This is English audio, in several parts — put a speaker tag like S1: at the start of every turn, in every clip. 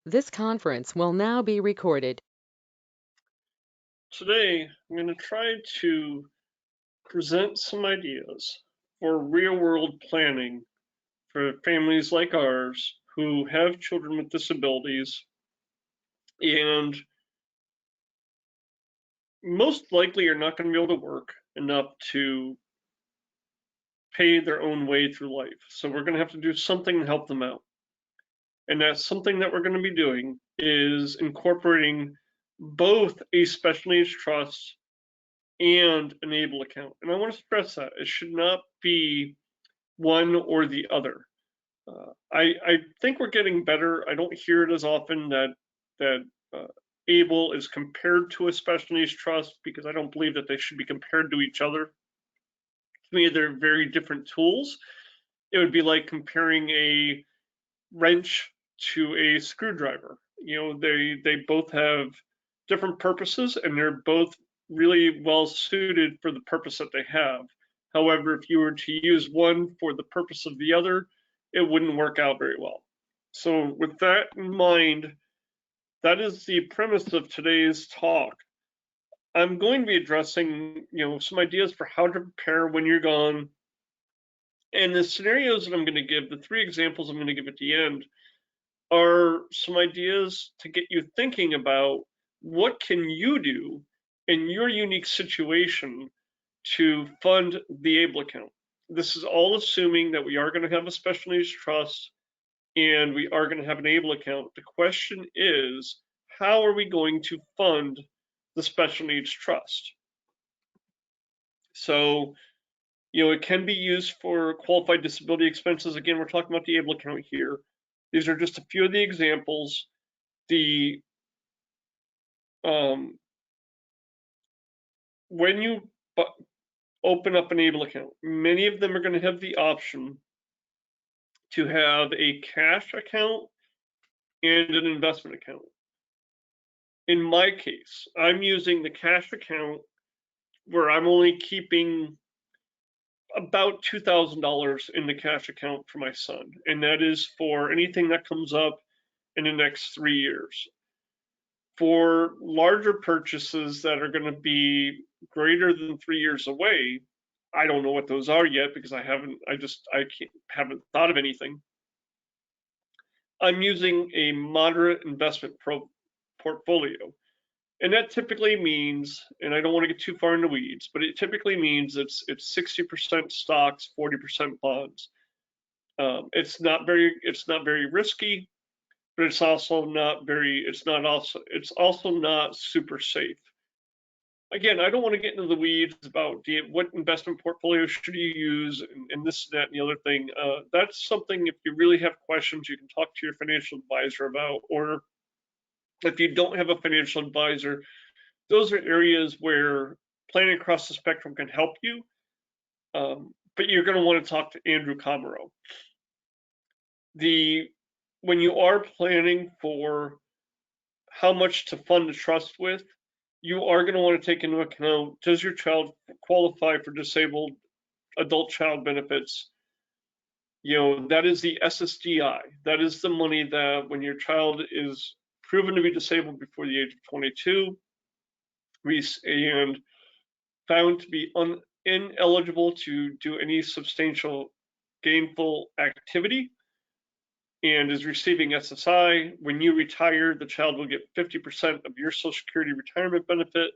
S1: This conference will now be recorded.
S2: Today, I'm going to try to present some ideas for real-world planning for families like ours who have children with disabilities and most likely are not going to be able to work enough to pay their own way through life. So we're going to have to do something to help them out. And that's something that we're going to be doing is incorporating both a special needs trust and an ABLE account. And I want to stress that it should not be one or the other. I think we're getting better. I don't hear it as often that ABLE is compared to a special needs trust because I don't believe that they should be compared to each other. To me, they're very different tools. It would be like comparing a wrench to a screwdriver. You know, they both have different purposes and they're both really well suited for the purpose that they have. However, if you were to use one for the purpose of the other, it wouldn't work out very well. So with that in mind, that is the premise of today's talk. I'm going to be addressing, some ideas for how to prepare when you're gone. And the scenarios that I'm going to give, the three examples I'm going to give at the end, are some ideas to get you thinking about what can you do in your unique situation to fund the ABLE account. This is all assuming that we are going to have a special needs trust and we are going to have an ABLE account. The question is, how are we going to fund the special needs trust? So, it can be used for qualified disability expenses. Again, we're talking about the ABLE account here. These are just a few of the examples. The when you open up an ABLE account, many of them are going to have the option to have a cash account and an investment account. In my case, I'm using the cash account where I'm only keeping about $2,000 in the cash account for my son, and that is for anything that comes up in the next 3 years. For larger purchases that are going to be greater than 3 years away, I don't know what those are yet because I haven't thought of anything. I'm using a moderate investment portfolio. And that typically means, and I don't want to get too far in the weeds, but it typically means it's 60% stocks, 40% bonds. It's not very risky, but it's also not super safe. Again, I don't want to get into the weeds about what investment portfolio should you use and this, that, and the other thing. That's something, if you really have questions, you can talk to your financial advisor about, or if you don't have a financial advisor, those are areas where planning across the spectrum can help you. But you're going to want to talk to Andrew Comero. When you are planning for how much to fund the trust with, you are going to want to take into account, does your child qualify for disabled adult child benefits? That is the SSDI. That is the money that when your child is proven to be disabled before the age of 22 and found to be ineligible to do any substantial gainful activity and is receiving SSI, when you retire, the child will get 50% of your Social Security retirement benefit.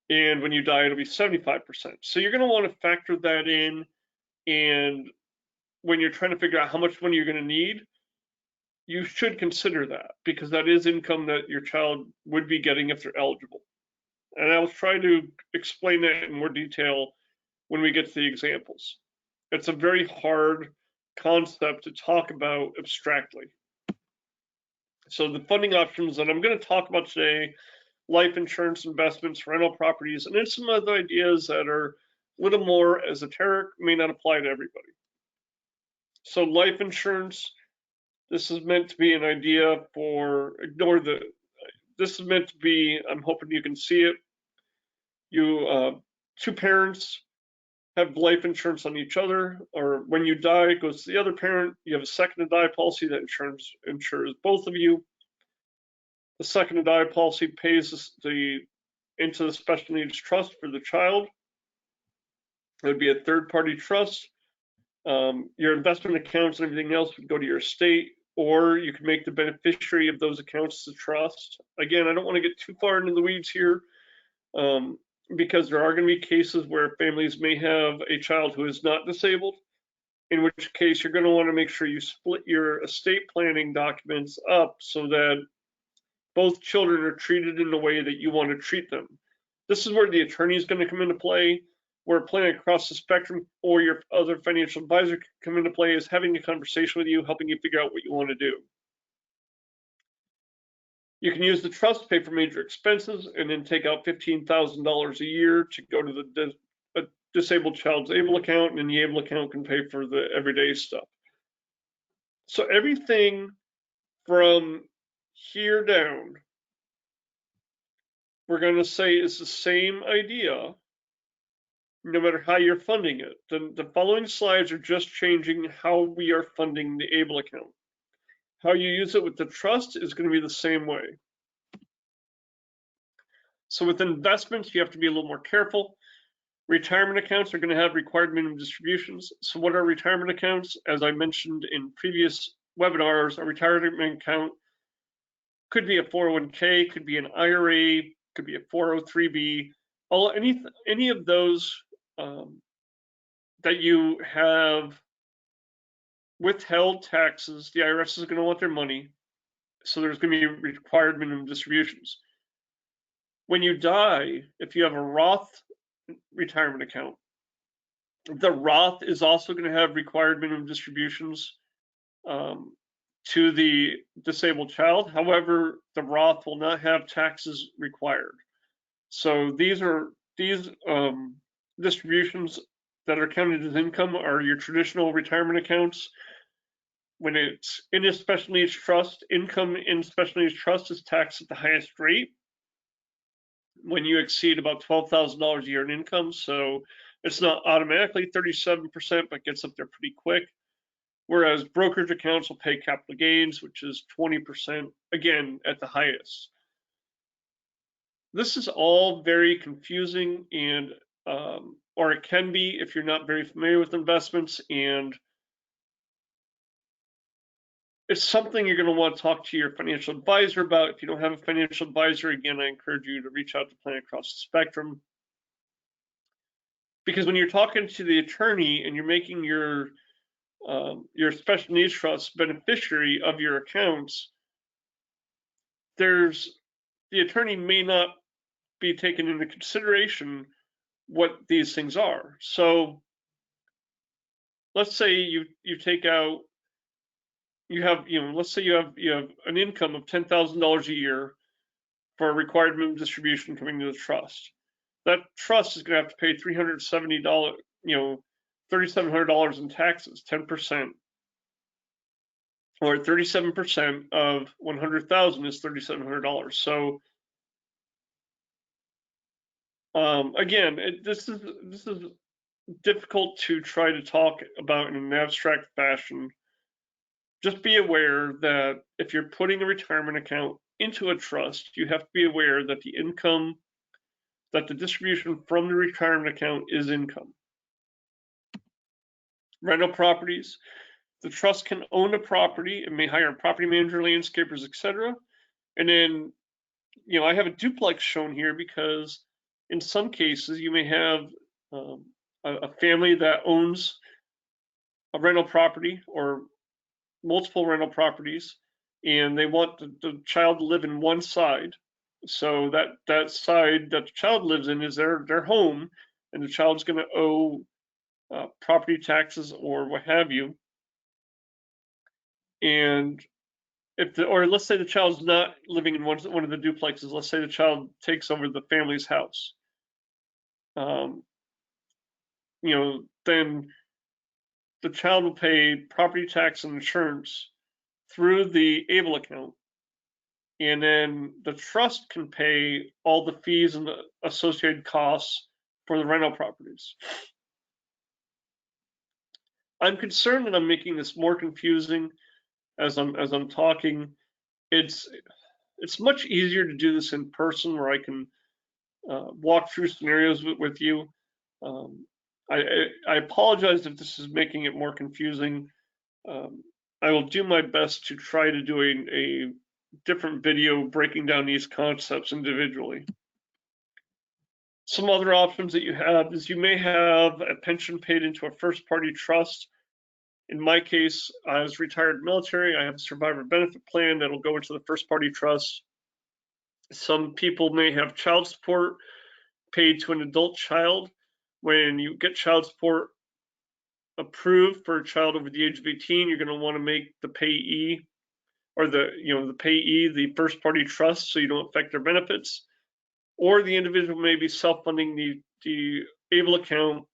S2: And when you die, it'll be 75%. So you're going to want to factor that in. And when you're trying to figure out how much money you're going to need, you should consider that because that is income that your child would be getting if they're eligible. And I will try to explain that in more detail when we get to the examples. It's a very hard concept to talk about abstractly. So the funding options that I'm going to talk about today, life insurance, investments, rental properties, and then some other ideas that are a little more esoteric, may not apply to everybody. So life insurance, this is meant to be an idea for, this is meant to be, I'm hoping you can see it. Two parents have life insurance on each other, or when you die, it goes to the other parent. You have a second to die policy that insures both of you. The second to die policy pays into the special needs trust for the child. It would be a third-party trust. Your investment accounts and everything else would go to your estate, or you could make the beneficiary of those accounts the trust. Again, I don't want to get too far into the weeds here, because there are going to be cases where families may have a child who is not disabled, in which case you're going to want to make sure you split your estate planning documents up so that both children are treated in the way that you want to treat them. This is where the attorney is going to come into play, where planning across the spectrum or your other financial advisor can come into play, is having a conversation with you, helping you figure out what you want to do. You can use the trust to pay for major expenses and then take out $15,000 a year to go to the disabled child's ABLE account, and the ABLE account can pay for the everyday stuff. So everything from here down, we're going to say is the same idea, no matter how you're funding it. The following slides are just changing how we are funding the ABLE account. How you use it with the trust is going to be the same way. So with investments, you have to be a little more careful. Retirement accounts are going to have required minimum distributions. So what are retirement accounts? As I mentioned in previous webinars, a retirement account could be a 401k, could be an IRA, could be a 403b, any of those that you have withheld taxes. The IRS is going to want their money, so there's going to be required minimum distributions. When you die, if you have a Roth retirement account, the Roth is also going to have required minimum distributions to the disabled child. However, the Roth will not have taxes required. So these distributions that are counted as income are your traditional retirement accounts. When it's in a special needs trust, income in special needs trust is taxed at the highest rate when you exceed about $12,000 a year in income. So it's not automatically 37%, but gets up there pretty quick. Whereas brokerage accounts will pay capital gains, which is 20%, again, at the highest. This is all very confusing, and or it can be if you're not very familiar with investments, and it's something you're going to want to talk to your financial advisor about. If you don't have a financial advisor, again, I encourage you to reach out to Plan Across the Spectrum. Because when you're talking to the attorney and you're making your special needs trust beneficiary of your accounts, the attorney may not be taken into consideration what these things are. So let's say you take out, let's say you have an income of $10,000 a year for a required minimum distribution coming to the trust. That trust is going to have to pay $370, $3,700 in taxes, 10%, or 37% of 100,000 is $3,700. So again, this is difficult to try to talk about in an abstract fashion. Just be aware that if you're putting a retirement account into a trust, you have to be aware that the income, that the distribution from the retirement account is income. Rental properties, the trust can own a property and may hire a property manager, landscapers, etc. And then, I have a duplex shown here because in some cases you may have a family that owns a rental property or multiple rental properties, and they want the child to live in one side. So that side that the child lives in is their home, and the child's going to owe property taxes or what have you. And or let's say the child's not living in one of the duplexes. Let's say the child takes over the family's house. Then the child will pay property tax and insurance through the ABLE account, and then the trust can pay all the fees and the associated costs for the rental properties. I'm concerned that I'm making this more confusing as I'm talking. It's much easier to do this in person where I can walk through scenarios with you. Um, I apologize if this is making it more confusing. Um, I will do my best to try to do a different video breaking down these concepts individually. Some other options that you have is you may have a pension paid into a first party trust. In my case, I was retired military. I have a survivor benefit plan that'll go into the first party trust. Some people may have child support paid to an adult child. When you get child support approved for a child over the age of 18, you're going to want to make the payee or the payee the first party trust so you don't affect their benefits. Or the individual may be self-funding the able account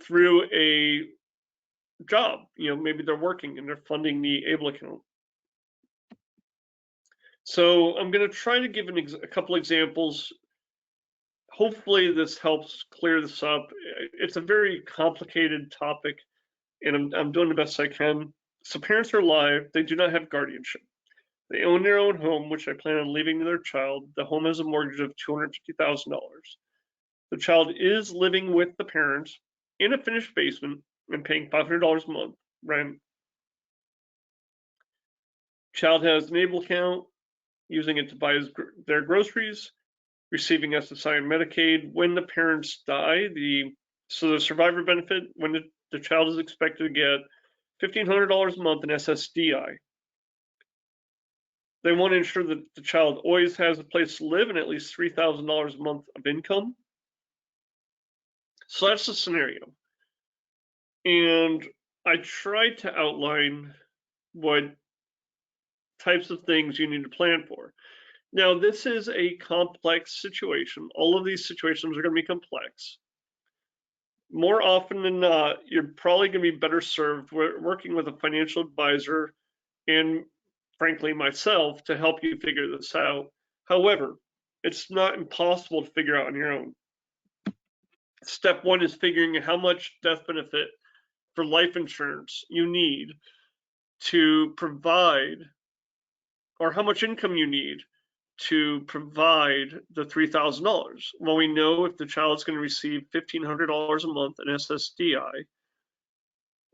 S2: through a job. Maybe they're working and they're funding the able account. So I'm going to try to give a couple examples. Hopefully this helps clear this up. It's a very complicated topic, and I'm doing the best I can. So parents are alive. They do not have guardianship. They own their own home, which I plan on leaving to their child. The home has a mortgage of $250,000. The child is living with the parents in a finished basement and paying $500 a month rent. Child has an able account, using it to buy their groceries, receiving SSI and Medicaid. When the parents die, the survivor benefit, when the child is expected to get $1,500 a month in SSDI. They want to ensure that the child always has a place to live and at least $3,000 a month of income. So that's the scenario. And I tried to outline what types of things you need to plan for. Now, this is a complex situation. All of these situations are going to be complex. More often than not, you're probably going to be better served working with a financial advisor and, frankly, myself to help you figure this out. However, it's not impossible to figure out on your own. Step one is figuring out how much death benefit for life insurance you need to provide, or how much income you need to provide the $3,000. Well, we know if the child's going to receive $1,500 a month in SSDI,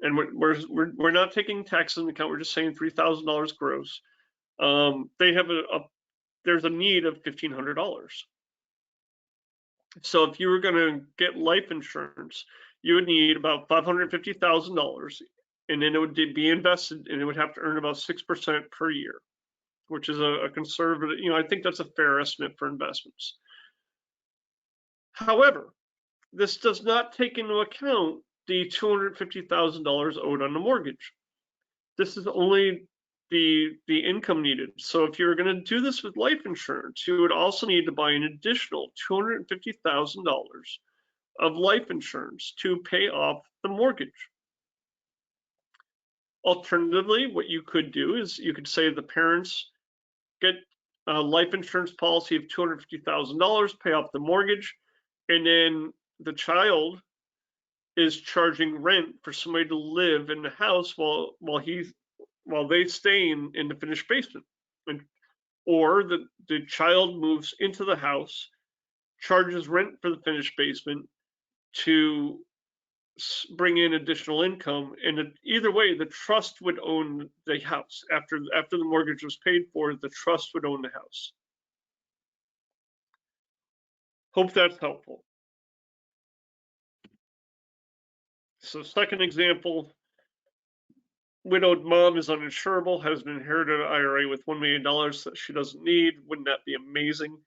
S2: and we're not taking taxes into account. We're just saying $3,000 gross. They have there's a need of $1,500. So if you were going to get life insurance, you would need about $550,000, and then it would be invested, and it would have to earn about 6% per year, which is a conservative. I think that's a fair estimate for investments. However, this does not take into account the $250,000 owed on the mortgage. This is only the income needed. So if you're going to do this with life insurance, you would also need to buy an additional $250,000 of life insurance to pay off the mortgage. Alternatively, what you could do is you could say the parents get a life insurance policy of $250,000, pay off the mortgage, and then the child is charging rent for somebody to live in the house while they stay in the finished basement. Or the child moves into the house, charges rent for the finished basement to bring in additional income, and either way the trust would own the house. After the mortgage was paid for, the trust would own the house. Hope that's helpful. So second example, widowed mom is uninsurable, has an inherited IRA with $1 million that she doesn't need. Wouldn't that be amazing?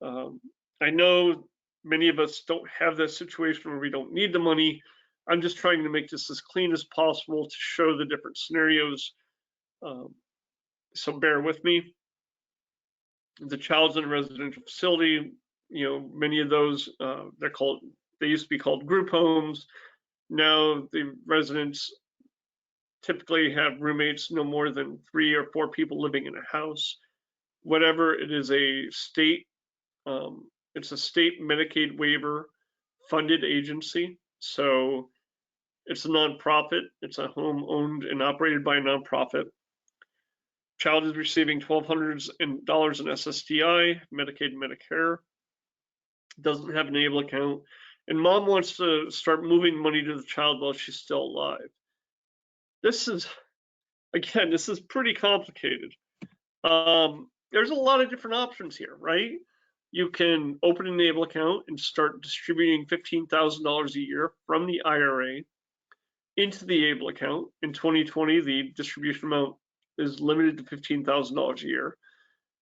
S2: I know many of us don't have that situation where we don't need the money. I'm just trying to make this as clean as possible to show the different scenarios. So bear with me. The child's in a residential facility. Many of those, they used to be called group homes. Now the residents typically have roommates, no more than 3 or 4 people living in a house. Whatever, it is a state, it's a state Medicaid waiver funded agency. So it's a nonprofit. It's a home owned and operated by a nonprofit. Child is receiving $1,200 in SSDI, Medicaid, Medicare, doesn't have an ABLE account, and mom wants to start moving money to the child while she's still alive. This is pretty complicated. There's a lot of different options here, right? You can open an ABLE account and start distributing $15,000 a year from the IRA into the ABLE account. In 2020, the distribution amount is limited to $15,000 a year.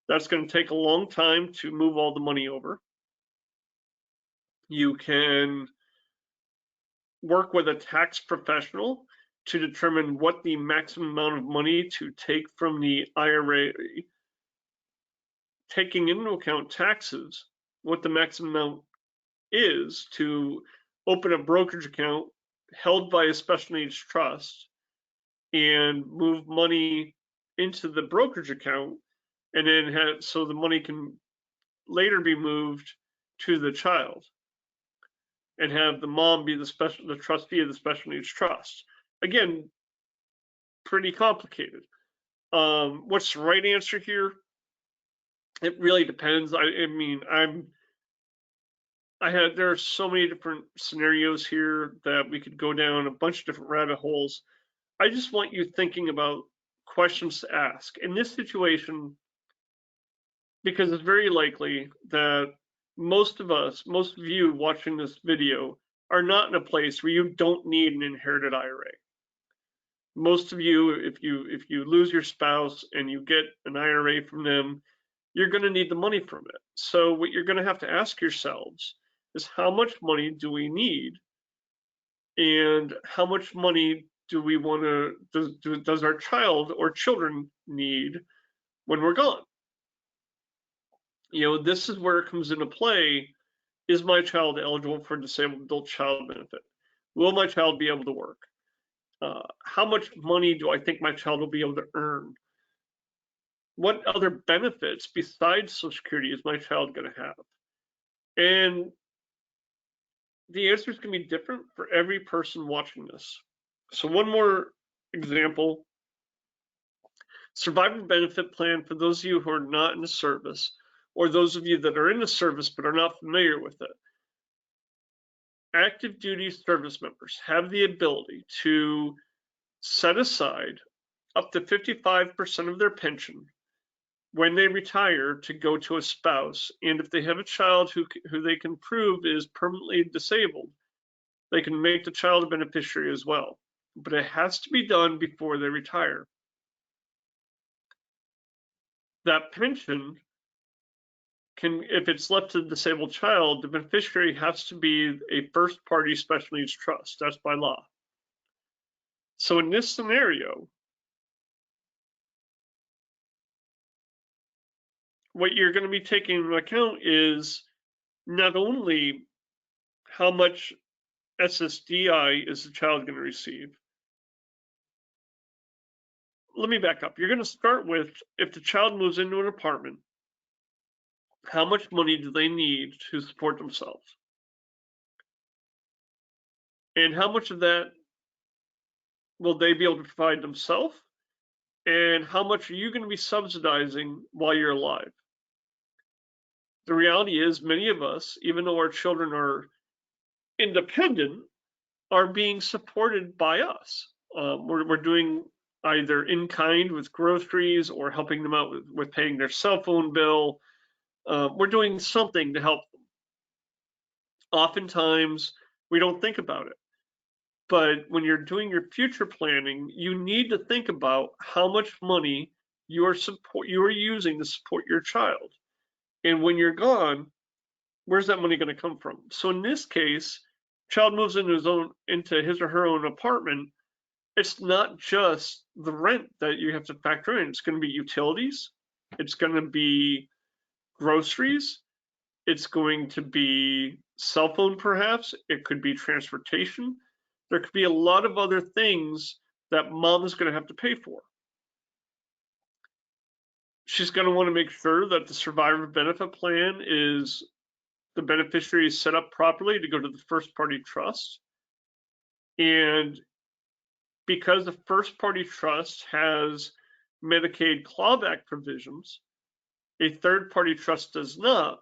S2: That's going to take a long time to move all the money over. You can work with a tax professional to determine what the maximum amount of money to take from the IRA, taking into account taxes, what the maximum amount is to open a brokerage account held by a special needs trust and move money into the brokerage account, and then so the money can later be moved to the child and have the mom be the trustee of the special needs trust. Again, pretty complicated. What's the right answer here? It really depends. There are so many different scenarios here that we could go down a bunch of different rabbit holes. I just want you thinking about questions to ask. In this situation, because it's very likely that most of you watching this video are not in a place where you don't need an inherited IRA. Most of you, if you lose your spouse and you get an IRA from them, you're going to need the money from it. So what you're going to have to ask yourselves is, how much money do we need, and how much money do we want to does our child or children need when we're gone? This is where it comes into play. Is my child eligible for disabled adult child benefit? Will my child be able to work? How much money do I think my child will be able to earn? What other benefits besides Social Security is my child going to have? And the answer is going to be different for every person watching this. So one more example: survivor benefit plan for those of you who are not in the service, or those of you that are in the service but are not familiar with it. Active duty service members have the ability to set aside up to 55% of their pension when they retire to go to a spouse, and if they have a child who they can prove is permanently disabled, they can make the child a beneficiary as well. But it has to be done before they retire. That pension can, if it's left to the disabled child, the beneficiary has to be a first-party special needs trust. That's by law. So in this scenario, what you're going to be taking into account is not only how much SSDI is the child going to receive. Let me back up. You're going to start with, if the child moves into an apartment, how much money do they need to support themselves? And how much of that will they be able to provide themselves? And how much are you going to be subsidizing while you're alive? The reality is, many of us, even though our children are independent, are being supported by us. We're doing either in kind with groceries or helping them out with paying their cell phone bill. We're doing something to help them. Oftentimes, we don't think about it. But when you're doing your future planning, you need to think about how much money you are using to support your child. And when you're gone, where's that money going to come from? So in this case, child moves into his or her own apartment. It's not just the rent that you have to factor in. It's going to be utilities. It's going to be groceries. It's going to be cell phone, perhaps. It could be transportation. There could be a lot of other things that mom is going to have to pay for. She's going to want to make sure that the survivor benefit plan is, the beneficiary is set up properly to go to the first party trust. And because the first party trust has Medicaid clawback provisions. A third-party trust does not.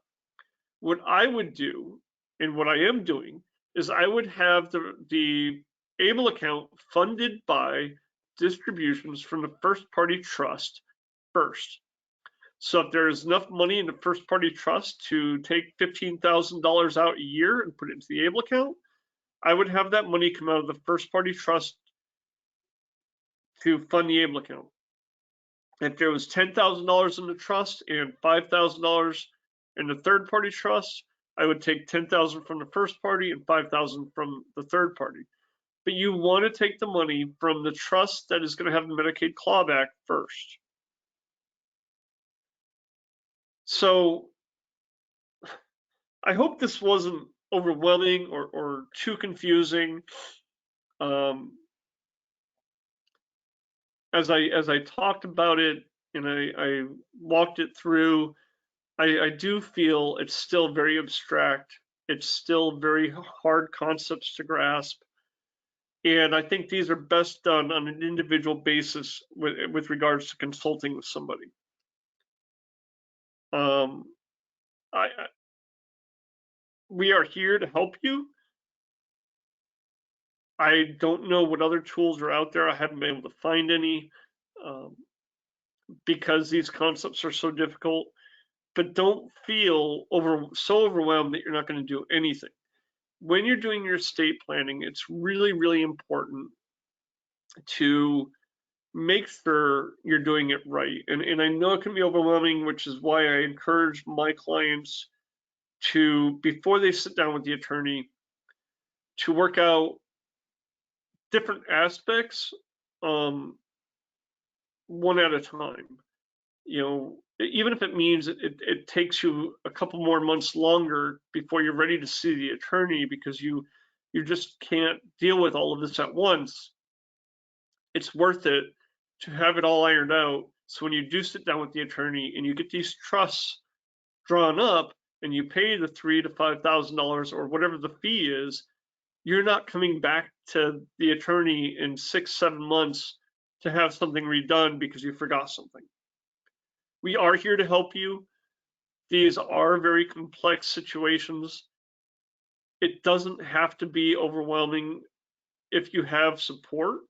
S2: What I would do, and what I am doing, is I would have the ABLE account funded by distributions from the first-party trust first. So if there's enough money in the first-party trust to take $15,000 out a year and put it into the ABLE account, I would have that money come out of the first-party trust to fund the ABLE account. If there was $10,000 in the trust and $5,000 in the third-party trust, I would take $10,000 from the first party and $5,000 from the third party. But you want to take the money from the trust that is going to have the Medicaid clawback first. So I hope this wasn't overwhelming or too confusing. As I talked about it and I walked it through, I do feel it's still very abstract. It's still very hard concepts to grasp. And I think these are best done on an individual basis with regards to consulting with somebody. We are here to help you. I don't know what other tools are out there. I haven't been able to find any because these concepts are so difficult. But don't feel so overwhelmed that you're not going to do anything. When you're doing your estate planning, it's really, really important to make sure you're doing it right. And I know it can be overwhelming, which is why I encourage my clients to, before they sit down with the attorney, to work out different aspects one at a time. You know, even if it means it takes you a couple more months longer before you're ready to see the attorney because you just can't deal with all of this at once, it's worth it to have it all ironed out. So when you do sit down with the attorney and you get these trusts drawn up and you pay the $3,000 to $5,000 or whatever the fee is, you're not coming back to the attorney in 6-7 months to have something redone because you forgot something. We are here to help you. These are very complex situations. It doesn't have to be overwhelming if you have support.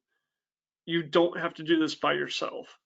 S2: You don't have to do this by yourself.